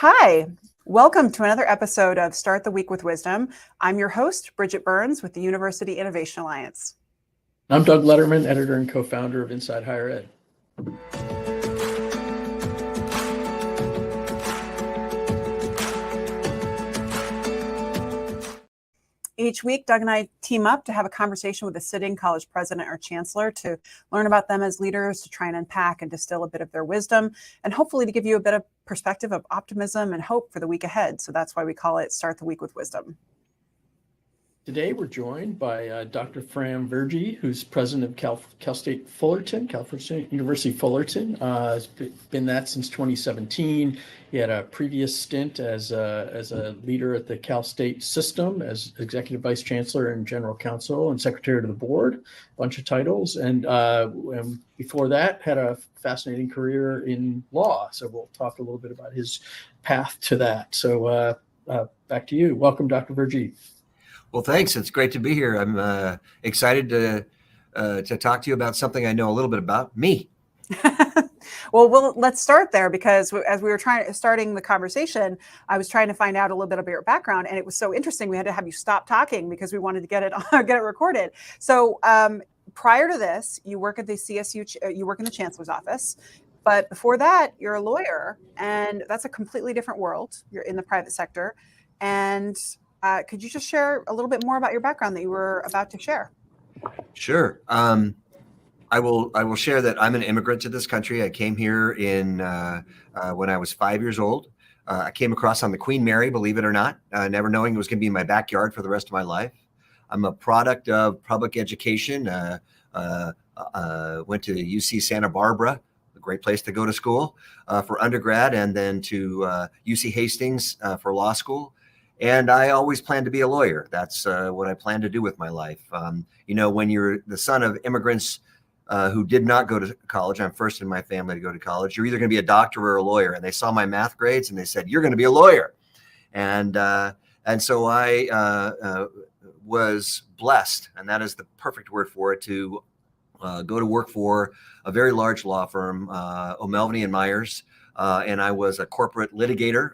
Hi, welcome to another episode of Start the Week with Wisdom. I'm your host, Bridget Burns with the University Innovation Alliance. I'm Doug Lederman, editor and co-founder of Inside Higher Ed. Each week, Doug and I team up to have a conversation with a sitting college president or chancellor to learn about them as leaders, to try and unpack and distill a bit of their wisdom, and hopefully to give you a bit of perspective of optimism and hope for the week ahead. So that's why we call it Start the Week with Wisdom. Today, we're joined by Dr. Fram Virjee, who's president of Cal State Fullerton, California University Fullerton. Has been that since 2017. He had a previous stint as a leader at the Cal State system as executive vice chancellor and general counsel and secretary to the board, a bunch of titles. And before that, had a fascinating career in law. So we'll talk a little bit about his path to that. So back to you. Welcome, Dr. Virjee. Well, thanks. It's great to be here. I'm excited to talk to you about something I know a little bit about, me. Well, let's start there, because as we were starting the conversation, I was trying to find out a little bit about your background, and it was so interesting. We had to have you stop talking because we wanted to get it recorded. So prior to this, you work at the CSU, you work in the chancellor's office. But before that, you're a lawyer, and that's a completely different world. You're in the private sector. And could you just share a little bit more about your background that you were about to share? Sure. I will share that I'm an immigrant to this country. I came here in when I was 5 years old. I came across on the Queen Mary, believe it or not, never knowing it was going to be in my backyard for the rest of my life. I'm a product of public education. Went to UC Santa Barbara, a great place to go to school for undergrad, and then to UC Hastings for law school. And I always planned to be a lawyer. That's what I plan to do with my life. When you're the son of immigrants who did not go to college, I'm first in my family to go to college, you're either going to be a doctor or a lawyer. And they saw my math grades and they said, you're going to be a lawyer. And so I was blessed, and that is the perfect word for it, to go to work for a very large law firm, O'Melveny and Myers. And I was a corporate litigator,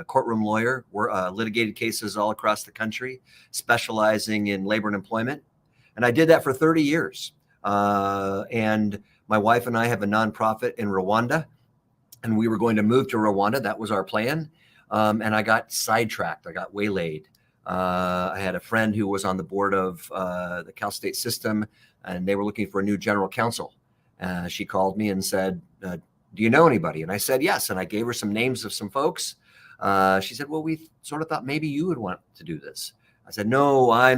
courtroom lawyer, litigated cases all across the country, specializing in labor and employment. And I did that for 30 years. And my wife and I have a nonprofit in Rwanda, and we were going to move to Rwanda. That was our plan. And I got sidetracked. I got waylaid. I had a friend who was on the board of the Cal State system, and they were looking for a new general counsel. She called me and said, do you know anybody? And I said, yes. And I gave her some names of some folks. She said, well, we sort of thought maybe you would want to do this. I said, no, I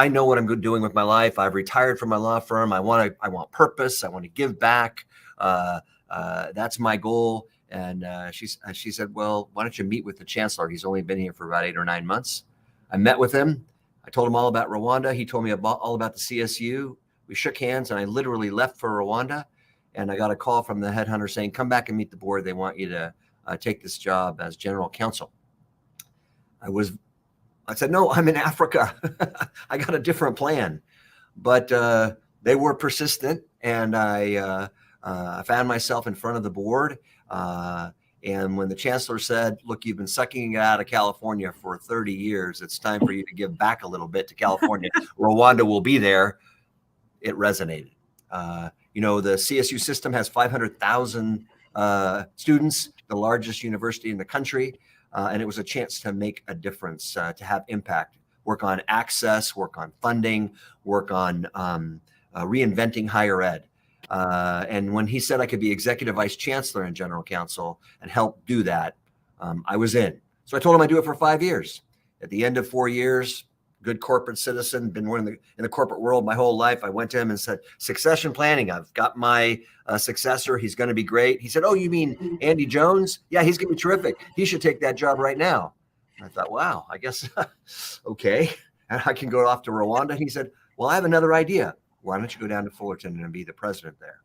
know what I'm doing with my life. I've retired from my law firm. I want purpose. I want to give back. That's my goal. And she said, well, why don't you meet with the chancellor? He's only been here for about 8 or 9 months. I met with him. I told him all about Rwanda. He told me all about the CSU. We shook hands, and I literally left for Rwanda. And I got a call from the headhunter saying, come back and meet the board. They want you to take this job as general counsel. I said, no, I'm in Africa. I got a different plan. But they were persistent, and I found myself in front of the board. And when the chancellor said, look, you've been sucking it out of California for 30 years. It's time for you to give back a little bit to California. Rwanda will be there. It resonated. The CSU system has 500,000 students, the largest university in the country. And it was a chance to make a difference, to have impact, work on access, work on funding, work on reinventing higher ed. And when he said I could be executive vice chancellor and general counsel and help do that, I was in. So I told him I'd do it for 5 years. At the end of 4 years, good corporate citizen, been in the corporate world my whole life. I went to him and said, succession planning. I've got my successor. He's going to be great. He said, oh, you mean Andy Jones? Yeah, he's going to be terrific. He should take that job right now. And I thought, wow, I guess, okay. And I can go off to Rwanda. He said, well, I have another idea. Why don't you go down to Fullerton and be the president there?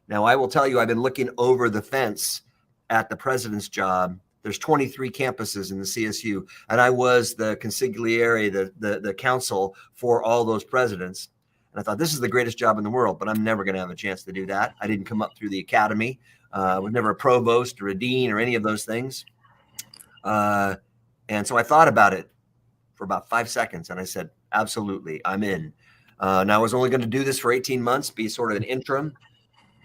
Now, I will tell you, I've been looking over the fence at the president's job. There's 23 campuses in the CSU, and I was the consigliere, the counsel for all those presidents. And I thought, this is the greatest job in the world, but I'm never going to have a chance to do that. I didn't come up through the academy. I was never a provost or a dean or any of those things. And so I thought about it for about 5 seconds, and I said, absolutely, I'm in. Now I was only going to do this for 18 months, be sort of an interim.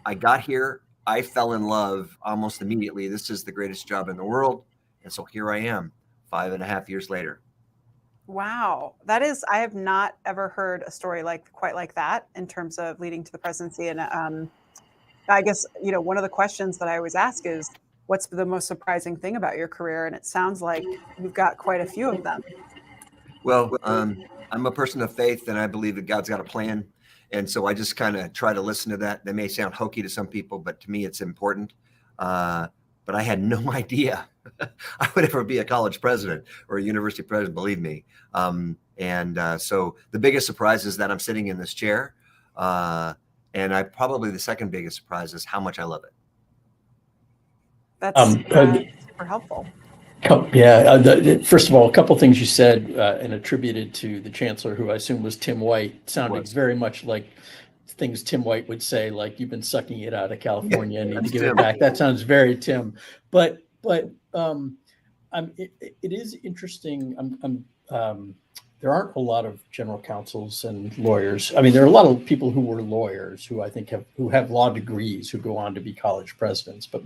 I got here. I fell in love almost immediately. This is the greatest job in the world. And so here I am 5.5 years later. Wow. That is, I have not ever heard a story quite like that in terms of leading to the presidency. And I guess, one of the questions that I always ask is, what's the most surprising thing about your career? And it sounds like you've got quite a few of them. Well, I'm a person of faith, and I believe that God's got a plan. And so I just kind of try to listen to that. That may sound hokey to some people, but to me, it's important. But I had no idea I would ever be a college president or a university president, believe me. So the biggest surprise is that I'm sitting in this chair. And probably the second biggest surprise is how much I love it. That's super helpful. First of all, a couple things you said and attributed to the chancellor, who I assume was Tim White, sounded very much like things Tim White would say, like, you've been sucking it out of California and need to give it back. That sounds very Tim. But it is interesting. There aren't a lot of general counsels and lawyers. I mean, there are a lot of people who were lawyers who I think have law degrees who go on to be college presidents, but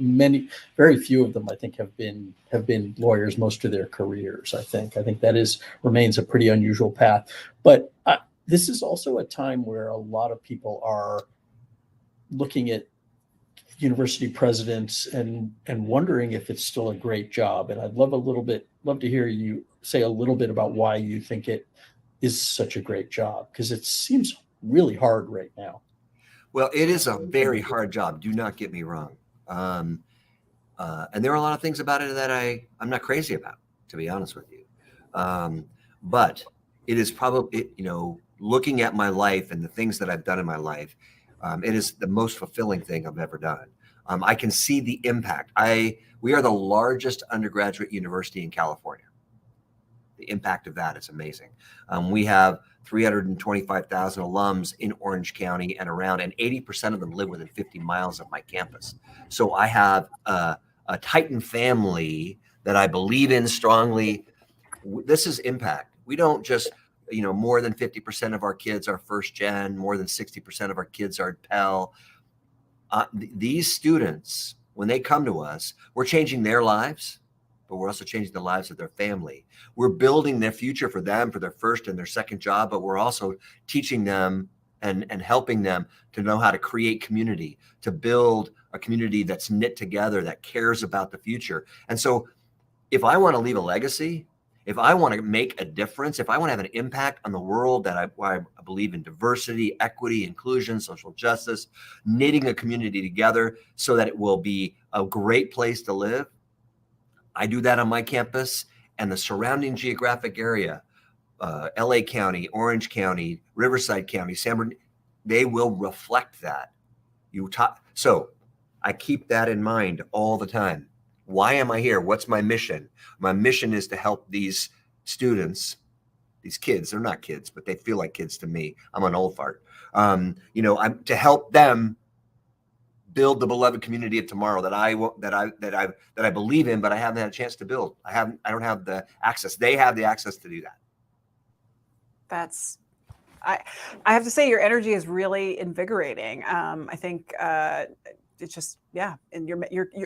very few of them, I think, have been lawyers most of their careers. I think that remains a pretty unusual path. But this is also a time where a lot of people are looking at university presidents and wondering if it's still a great job. And I'd love to hear you say a little bit about why you think it is such a great job, because it seems really hard right now. Well, it is a very hard job. Do not get me wrong. And there are a lot of things about it that I'm not crazy about, to be honest with you. But it is probably, looking at my life and the things that I've done in my life, it is the most fulfilling thing I've ever done. I can see the impact. We are the largest undergraduate university in California. The impact of that is amazing. We have 325,000 alums in Orange County and around, and 80% of them live within 50 miles of my campus. So I have a Titan family that I believe in strongly. This is impact. We don't just, more than 50% of our kids are first gen, more than 60% of our kids are Pell. These students, when they come to us, we're changing their lives, but we're also changing the lives of their family. We're building their future for them, for their first and their second job, but we're also teaching them and helping them to know how to create community, to build a community that's knit together, that cares about the future. And so if I want to leave a legacy, if I want to make a difference, if I want to have an impact on the world, I believe in diversity, equity, inclusion, social justice, knitting a community together so that it will be a great place to live. I do that on my campus and the surrounding geographic area, LA County, Orange County, Riverside County, San Bernardino, they will reflect that. So I keep that in mind all the time. Why am I here? What's my mission? My mission is to help these students, these kids. They're not kids, but they feel like kids to me. I'm an old fart. I'm to help them build the beloved community of tomorrow that I believe in, but I haven't had a chance to build. I don't have the access. They have the access to do that. I have to say, your energy is really invigorating. I think it's just, yeah. And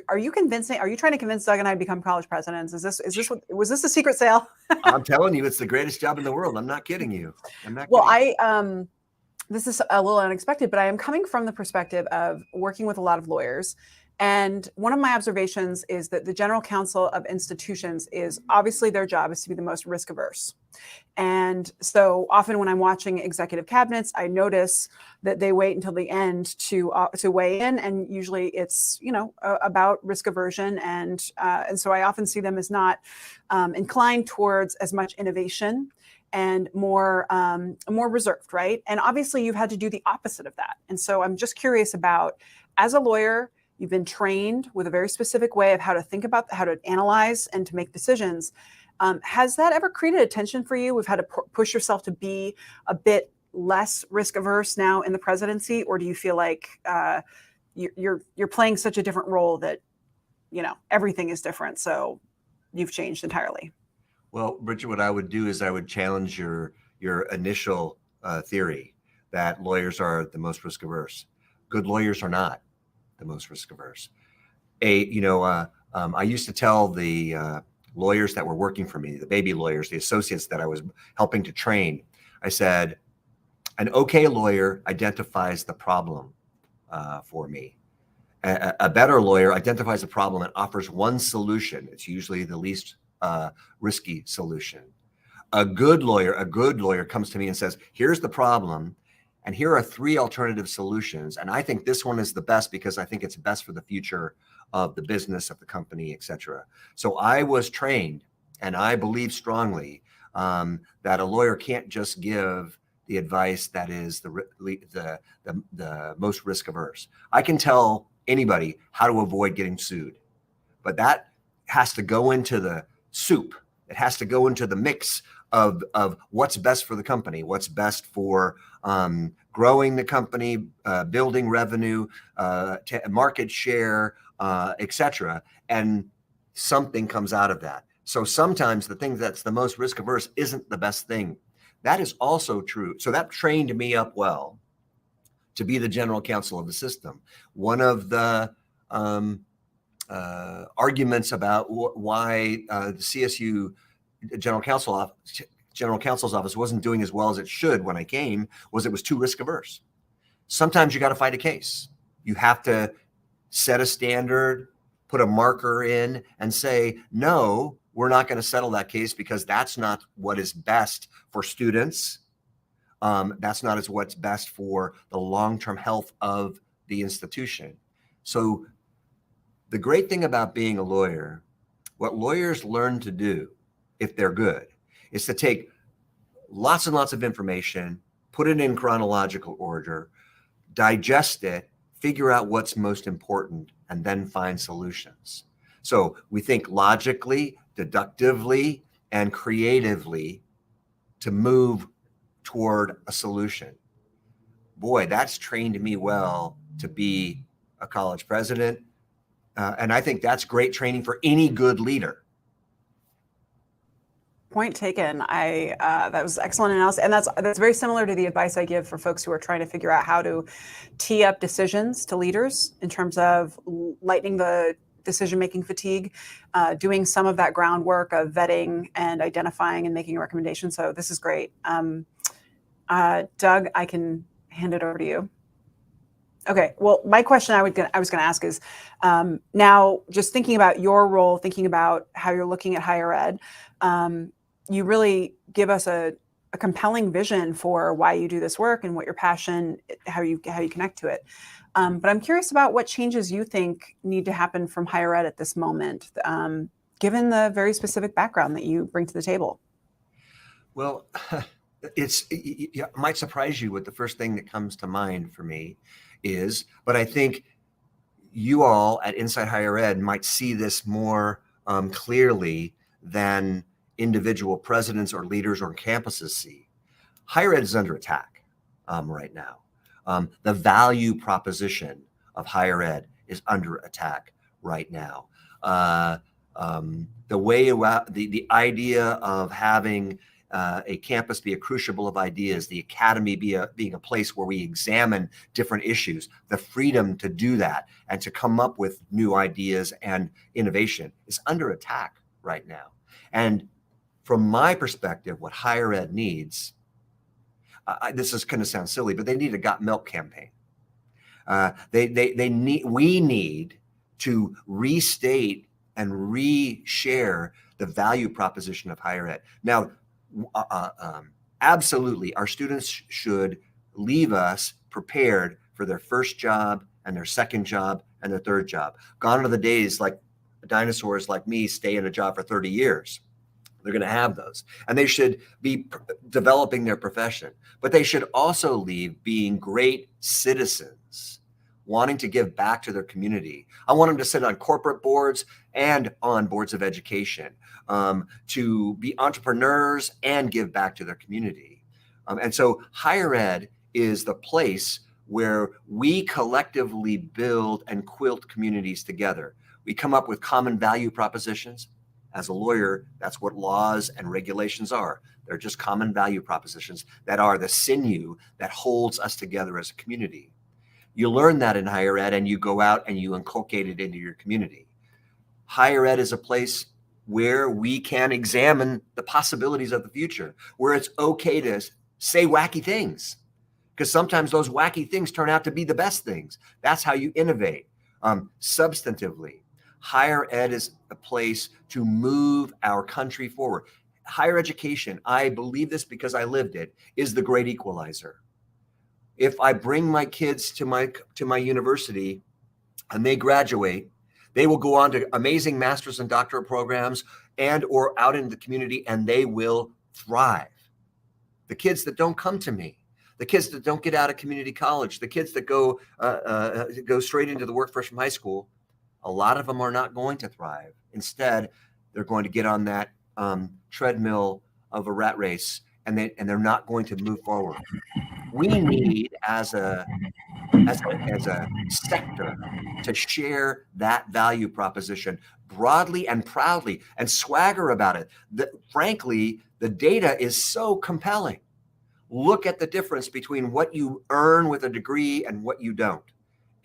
are you trying to convince Doug and I to become college presidents? Was this a secret sale? I'm telling you, it's the greatest job in the world. I'm not kidding you. This is a little unexpected, but I am coming from the perspective of working with a lot of lawyers. And one of my observations is that the general counsel of institutions is obviously their job is to be the most risk averse. And so often when I'm watching executive cabinets, I notice that they wait until the end to weigh in. And usually it's, about risk aversion. And so I often see them as not inclined towards as much innovation and more reserved, right? And obviously you've had to do the opposite of that. And so I'm just curious about, as a lawyer, you've been trained with a very specific way of how to think about, how to analyze and to make decisions. Has that ever created a tension for you? We've had to push yourself to be a bit less risk averse now in the presidency, or do you feel like you're playing such a different role that everything is different? So you've changed entirely? Well, Bridget, what I would do is I would challenge your initial theory that lawyers are the most risk averse. Good lawyers are not the most risk averse. I used to tell the lawyers that were working for me, the baby lawyers, the associates that I was helping to train, I said, an okay lawyer identifies the problem for me. A better lawyer identifies a problem and offers one solution. It's usually the least risky solution. A good lawyer comes to me and says, here's the problem, and here are 3 alternative solutions. And I think this one is the best because I think it's best for the future of the business, of the company, et cetera. So I was trained, and I believe strongly that a lawyer can't just give the advice that is the most risk averse. I can tell anybody how to avoid getting sued, but that has to go into the soup. It has to go into the mix of what's best for the company, what's best for growing the company, building revenue, market share, etc. And something comes out of that. So sometimes the thing that's the most risk averse isn't the best thing. That is also true. So that trained me up well to be the general counsel of the system. One of the arguments about why the CSU general counsel's office wasn't doing as well as it should when I came was it was too risk averse. Sometimes you got to fight a case. You have to set a standard, put a marker in, and say, no, we're not going to settle that case because that's not what is best for students. That's not what's best for the long-term health of the institution. So the great thing about being a lawyer, what lawyers learn to do, if they're good, is to take lots and lots of information, put it in chronological order, digest it, figure out what's most important, and then find solutions. So we think logically, deductively, and creatively to move toward a solution. Boy, that's trained me well to be a college president. And I think that's great training for any good leader. Point taken. That was excellent analysis, and that's very similar to the advice I give for folks who are trying to figure out how to tee up decisions to leaders in terms of lightening the decision-making fatigue, doing some of that groundwork of vetting and identifying and making a recommendation. So this is great. Doug, I can hand it over to you. Okay. Well, my question I was going to ask is, now just thinking about your role, thinking about how you're looking at higher ed, you really give us a compelling vision for why you do this work and what your passion, how you connect to it. But I'm curious about what changes you think need to happen from higher ed at this moment, given the very specific background that you bring to the table. Well, it might surprise you what the first thing that comes to mind for me is, but I think you all at Inside Higher Ed might see this more clearly than individual presidents or leaders or campuses see. Higher ed is under attack right now. The value proposition of higher ed is under attack right now. The idea of having a campus be a crucible of ideas, the academy being a place where we examine different issues, the freedom to do that and to come up with new ideas and innovation is under attack right now. And from my perspective, what higher ed needs, this is going to sound silly, but they need a Got Milk campaign. We need to restate and reshare the value proposition of higher ed. Now, absolutely, our students should leave us prepared for their first job and their second job and their third job. Gone are the days like dinosaurs like me stay in a job for 30 years. They're going to have those, and they should be developing their profession, but they should also leave being great citizens, wanting to give back to their community. I want them to sit on corporate boards and on boards of education, to be entrepreneurs and give back to their community. And so higher ed is the place where we collectively build and quilt communities together. We come up with common value propositions, As a lawyer, that's what laws and regulations are. They're just common value propositions that are the sinew that holds us together as a community. You learn that in higher ed, and you go out and you inculcate it into your community. Higher ed is a place where we can examine the possibilities of the future, where it's okay to say wacky things, because sometimes those wacky things turn out to be the best things. That's how you innovate. Substantively, higher ed is a place to move our country forward. Higher education, I believe this because I lived it, is the great equalizer. If I bring my kids to my university and they graduate, they will go on to amazing master's and doctorate programs and or out in the community, and they will thrive. The kids that don't come to me, the kids that don't get out of community college, the kids that go straight into the workforce from high school, a lot of them are not going to thrive. Instead, they're going to get on that treadmill of a rat race, and they're not going to move forward. We need, as a sector, to share that value proposition broadly and proudly and swagger about it. Frankly, the data is so compelling. Look at the difference between what you earn with a degree and what you don't.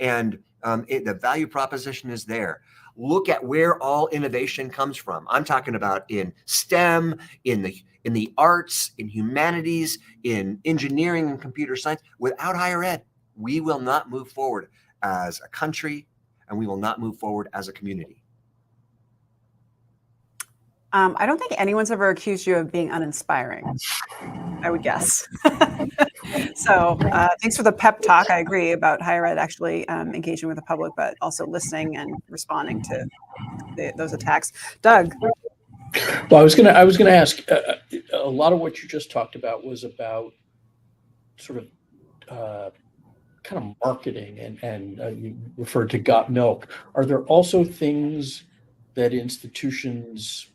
And the value proposition is there. Look at where all innovation comes from. I'm talking about in STEM, in the arts, in humanities, in engineering and computer science. Without higher ed, we will not move forward as a country, and we will not move forward as a community. I don't think anyone's ever accused you of being uninspiring, I would guess. So thanks for the pep talk. I agree about higher ed actually engaging with the public, but also listening and responding to those attacks. Doug. Well, I was gonna ask. A lot of what you just talked about was about sort of kind of marketing, and you referred to Got Milk. Are there also things that institutions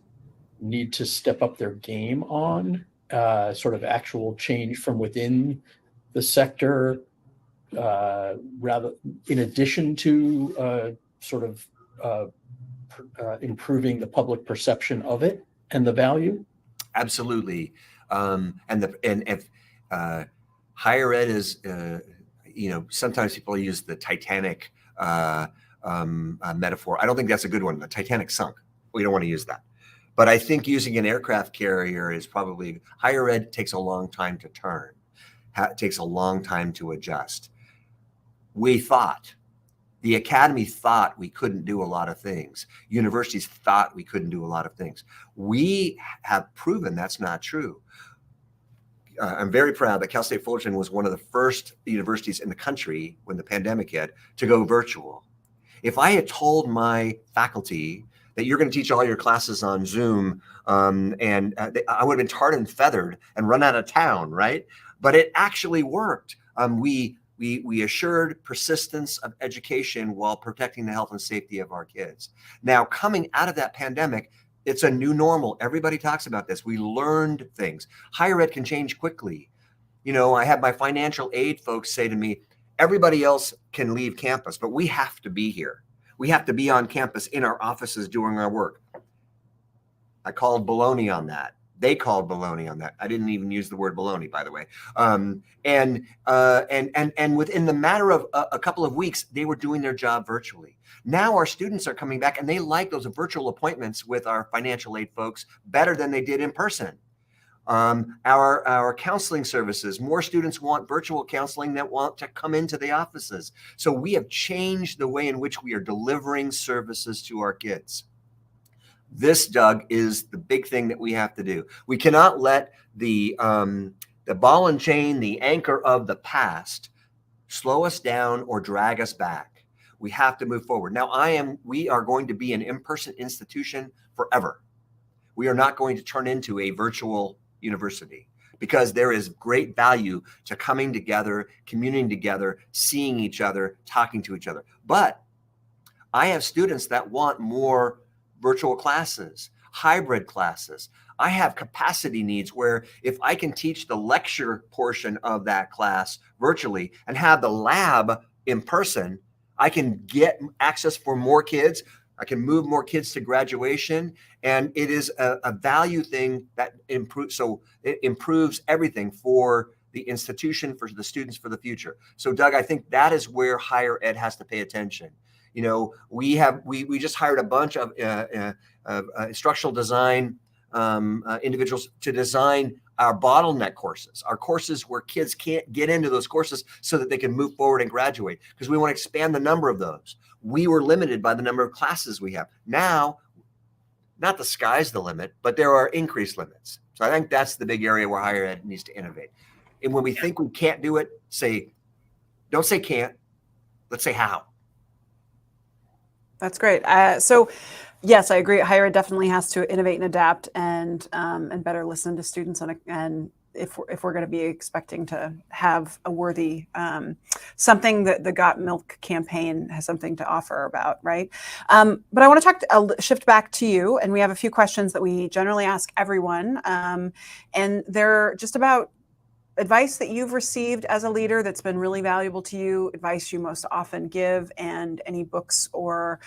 need to step up their game on, sort of actual change from within the sector, rather in addition to sort of improving the public perception of it and the value? Absolutely. And if higher ed is, sometimes people use the Titanic metaphor. I don't think that's a good one. The Titanic sunk. We don't want to use that. But I think using an aircraft carrier is probably, higher ed takes a long time to turn. It takes a long time to adjust. The academy thought we couldn't do a lot of things. Universities thought we couldn't do a lot of things. We have proven that's not true. I'm very proud that Cal State Fullerton was one of the first universities in the country when the pandemic hit to go virtual. If I had told my faculty that you're going to teach all your classes on Zoom, I would have been tarred and feathered and run out of town, right? But it actually worked. We assured persistence of education while protecting the health and safety of our kids. Now, coming out of that pandemic, it's a new normal. Everybody talks about this. We learned things. Higher ed can change quickly. I had my financial aid folks say to me, everybody else can leave campus, but we have to be here. We have to be on campus in our offices doing our work. I called baloney on that. They called baloney on that. I didn't even use the word baloney, by the way. And within the matter of a couple of weeks, they were doing their job virtually. Now our students are coming back, and they like those virtual appointments with our financial aid folks better than they did in person. Our counseling services, more students want virtual counseling that want to come into the offices. So we have changed the way in which we are delivering services to our kids. This, Doug, is the big thing that we have to do. We cannot let the ball and chain, the anchor of the past, slow us down or drag us back. We have to move forward. Now, we are going to be an in-person institution forever. We are not going to turn into a virtual university, because there is great value to coming together, communing together, seeing each other, talking to each other. But I have students that want more virtual classes, hybrid classes. I have capacity needs where if I can teach the lecture portion of that class virtually and have the lab in person, I can get access for more kids. I can move more kids to graduation, and it is a value thing that improves. So it improves everything for the institution, for the students, for the future. So Doug, I think that is where higher ed has to pay attention. You know, we just hired a bunch of instructional design individuals to design our bottleneck courses, our courses where kids can't get into those courses so that they can move forward and graduate, because we want to expand the number of those. We were limited by the number of classes we have. Now, not the sky's the limit, but there are increased limits. So I think that's the big area where higher ed needs to innovate. And when we think we can't do it, don't say can't, let's say how. That's great. So yes, I agree. Higher ed definitely has to innovate and adapt and better listen to students and if we're going to be expecting to have a worthy something that the Got Milk campaign has something to offer about, right? But I want to shift back to you, and we have a few questions that we generally ask everyone, and they're just about advice that you've received as a leader that's been really valuable to you, advice you most often give, and any books or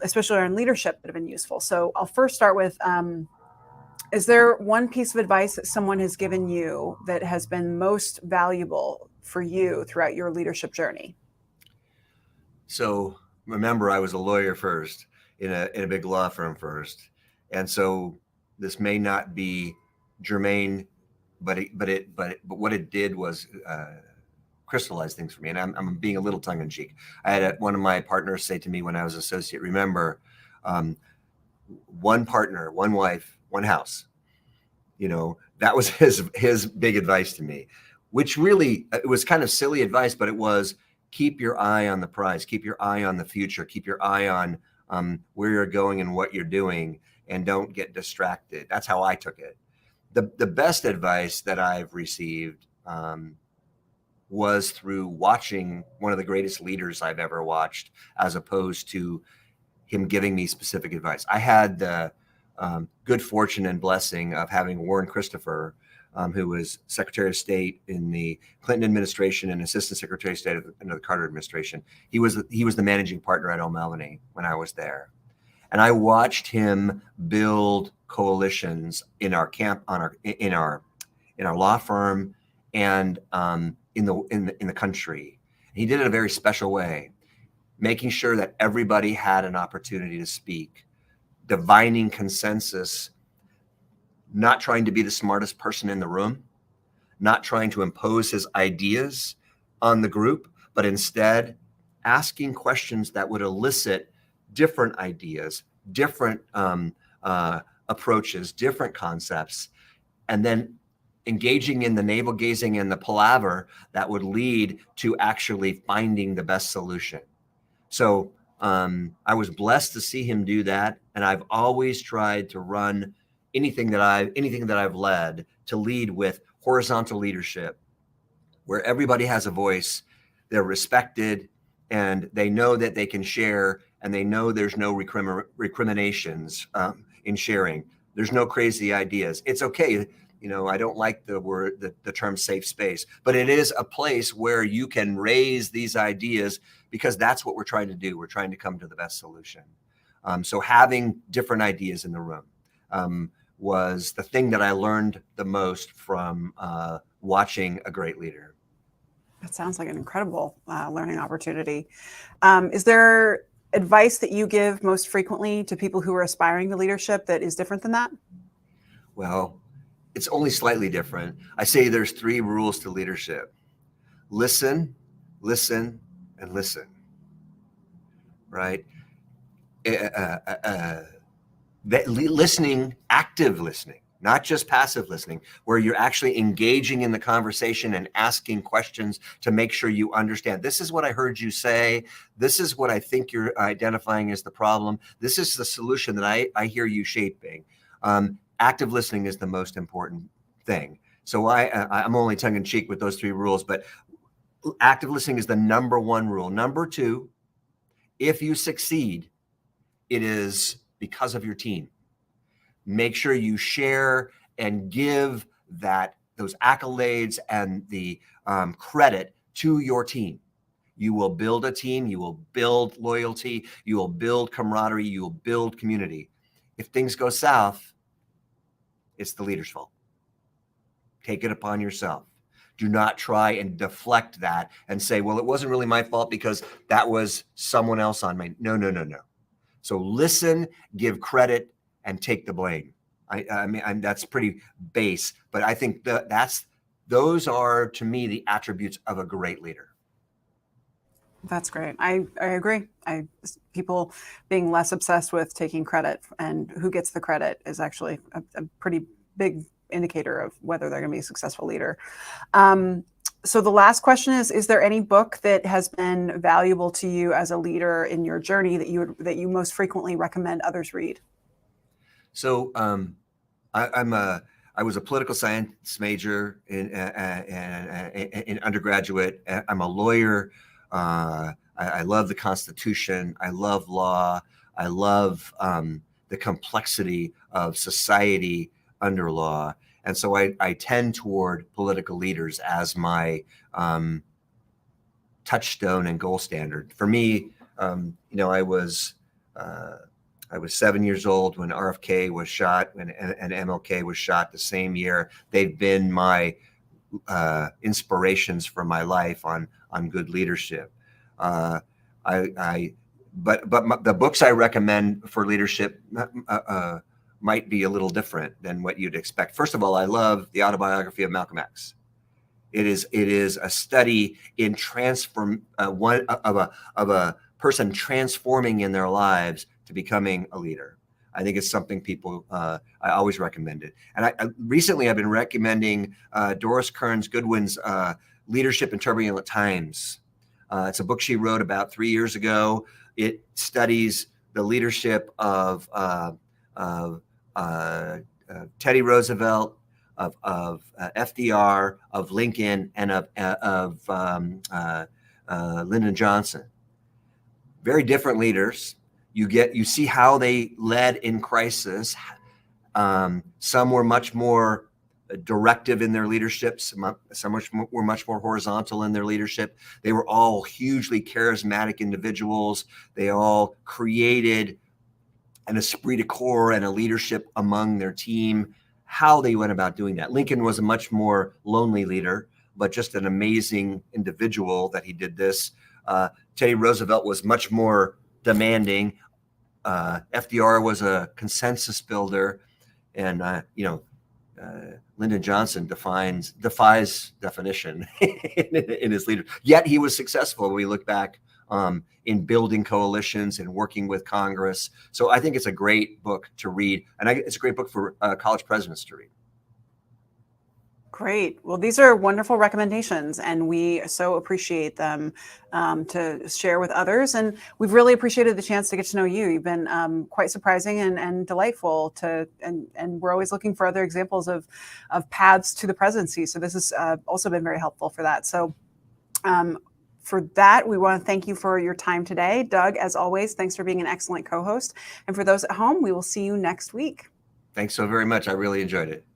especially on leadership that have been useful. So I'll first start with, is there one piece of advice that someone has given you that has been most valuable for you throughout your leadership journey? So remember, I was a lawyer first, in a big law firm first. And so this may not be germane, but what it did was crystallize things for me. And I'm being a little tongue in cheek. I had one of my partners say to me when I was associate, remember, one partner, one wife, one house. You know, that was his big advice to me, which really, it was kind of silly advice, but it was, keep your eye on the prize, keep your eye on the future, keep your eye on where you're going and what you're doing, and don't get distracted. That's how I took it. The best advice that I've received was through watching one of the greatest leaders I've ever watched, as opposed to him giving me specific advice. I had the good fortune and blessing of having Warren Christopher, who was Secretary of State in the Clinton administration and Assistant Secretary of State under the Carter administration. He was the managing partner at O'Melveny when I was there. And I watched him build coalitions in our in our law firm and in the country. And he did it in a very special way, making sure that everybody had an opportunity to speak, divining consensus, not trying to be the smartest person in the room, not trying to impose his ideas on the group, but instead asking questions that would elicit different ideas, different approaches, different concepts, and then engaging in the navel gazing and the palaver that would lead to actually finding the best solution. So I was blessed to see him do that, and I've always tried to run anything that I've led to lead with horizontal leadership, where everybody has a voice, they're respected, and they know that they can share, and they know there's no recriminations in sharing. There's no crazy ideas. It's okay. You know, I don't like the term safe space, but it is a place where you can raise these ideas, because that's what we're trying to do. We're trying to come to the best solution. So having different ideas in the room was the thing that I learned the most from watching a great leader. That sounds like an incredible learning opportunity. Is there advice that you give most frequently to people who are aspiring to leadership that is different than that? Well, it's only slightly different. I say there's 3 rules to leadership: listen, listen, and listen. Right? Listening, active listening, not just passive listening, where you're actually engaging in the conversation and asking questions to make sure you understand. This is what I heard you say. This is what I think you're identifying as the problem. This is the solution that I hear you shaping. Active listening is the most important thing. So I'm only tongue in cheek with those 3 rules, but active listening is the number 1 rule. Number 2, if you succeed, it is because of your team. Make sure you share and give those accolades and the credit to your team. You will build a team, you will build loyalty, you will build camaraderie, you will build community. If things go south, it's the leader's fault. Take it upon yourself. Do not try and deflect that and say, well, it wasn't really my fault because that was someone else on me. No, no, no, no. So listen, give credit, and take the blame. I mean, that's pretty base, but I think those are, to me, the attributes of a great leader. That's great. I agree. People being less obsessed with taking credit and who gets the credit is actually a pretty big indicator of whether they're going to be a successful leader. So the last question is there any book that has been valuable to you as a leader in your journey that you most frequently recommend others read? So I was a political science major in undergraduate. I'm a lawyer. I love the Constitution. I love law. I love the complexity of society under law. And so I tend toward political leaders as my touchstone and gold standard. For me, I was 7 years old when RFK was shot and MLK was shot the same year. They've been my inspirations for my life on good leadership. But the books I recommend for leadership might be a little different than what you'd expect. First of all, I love the autobiography of Malcolm X. It is a study in of a person transforming in their lives to becoming a leader. I think it's something people, I always recommend it. And recently I've been recommending Doris Kearns Goodwin's Leadership in Turbulent Times. It's a book she wrote about 3 years ago. It studies the leadership of Teddy Roosevelt, of FDR, of Lincoln, and of Lyndon Johnson. Very different leaders. You see how they led in crisis. Some were much more directive in their leadership. Some were much more horizontal in their leadership. They were all hugely charismatic individuals. They all created an esprit de corps and a leadership among their team. How they went about doing that. Lincoln was a much more lonely leader, but just an amazing individual that he did this. Teddy Roosevelt was much more demanding. FDR was a consensus builder, and Lyndon Johnson defies definition in his leader. Yet he was successful when we look back in building coalitions and working with Congress. So I think it's a great book to read, and it's a great book for college presidents to read. Great. Well, these are wonderful recommendations, and we so appreciate them to share with others. And we've really appreciated the chance to get to know you. You've been quite surprising and delightful and we're always looking for other examples of paths to the presidency. So this has also been very helpful for that. So for that, we want to thank you for your time today. Doug, as always, thanks for being an excellent co-host. And for those at home, we will see you next week. Thanks so very much. I really enjoyed it.